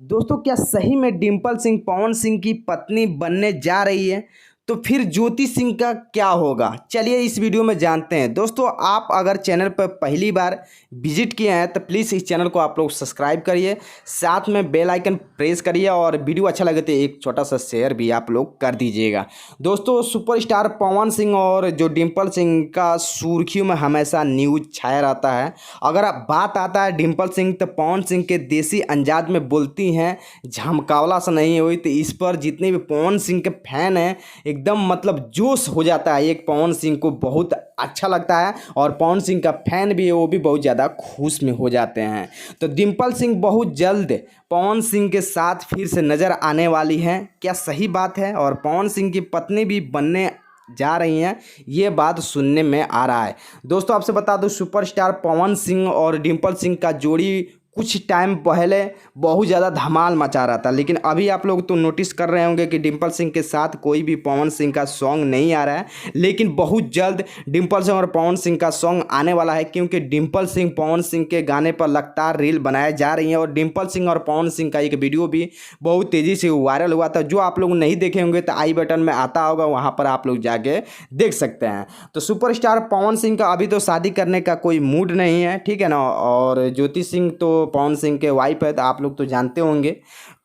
दोस्तों क्या सही में डिम्पल सिंह पवन सिंह की पत्नी बनने जा रही है? तो फिर ज्योति सिंह का क्या होगा? चलिए इस वीडियो में जानते हैं। दोस्तों आप अगर चैनल पर पहली बार विजिट किए हैं तो प्लीज़ इस चैनल को आप लोग सब्सक्राइब करिए, साथ में बेल आइकन प्रेस करिए और वीडियो अच्छा लगे तो एक छोटा सा शेयर भी आप लोग कर दीजिएगा। दोस्तों सुपरस्टार पवन सिंह और जो डिम्पल सिंह का सुर्खियों में हमेशा न्यूज़ छाया रहता है। अगर आप बात आता है डिम्पल सिंह तो पवन सिंह के देसी अंदाज में बोलती हैं, झमकावला सा नहीं हुई। तो इस पर जितने भी पवन सिंह के फैन हैं एकदम मतलब जोश हो जाता है। एक पवन सिंह को बहुत अच्छा लगता है और पवन सिंह का फैन भी है, वो भी बहुत ज़्यादा खुश में हो जाते हैं। तो डिम्पल सिंह बहुत जल्द पवन सिंह के साथ फिर से नज़र आने वाली हैं, क्या सही बात है? और पवन सिंह की पत्नी भी बनने जा रही हैं, ये बात सुनने में आ रहा है। दोस्तों आपसे बता दूं सुपरस्टार पवन सिंह और डिम्पल सिंह का जोड़ी कुछ टाइम पहले बहुत ज़्यादा धमाल मचा रहा था, लेकिन अभी आप लोग तो नोटिस कर रहे होंगे कि डिम्पल सिंह के साथ कोई भी पवन सिंह का सॉन्ग नहीं आ रहा है। लेकिन बहुत जल्द डिम्पल सिंह और पवन सिंह का सॉन्ग आने वाला है, क्योंकि डिम्पल सिंह पवन सिंह के गाने पर लगातार रील बनाए जा रही हैं। और डिम्पल सिंह और पवन सिंह का एक वीडियो भी बहुत तेज़ी से वायरल हुआ था, जो आप लोग नहीं देखे होंगे तो आई बटन में आता होगा, वहाँ पर आप लोग जाके देख सकते हैं। तो सुपरस्टार पवन सिंह का अभी तो शादी करने का कोई मूड नहीं है, ठीक है ना। और ज्योति सिंह तो पवन सिंह के वाइफ है, तो आप लोग तो जानते होंगे।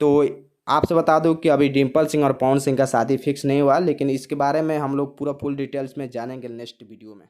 तो आपसे बता दूं कि अभी डिम्पल सिंह और पवन सिंह का शादी फिक्स नहीं हुआ, लेकिन इसके बारे में हम लोग पूरा फुल डिटेल्स में जानेंगे नेक्स्ट वीडियो में।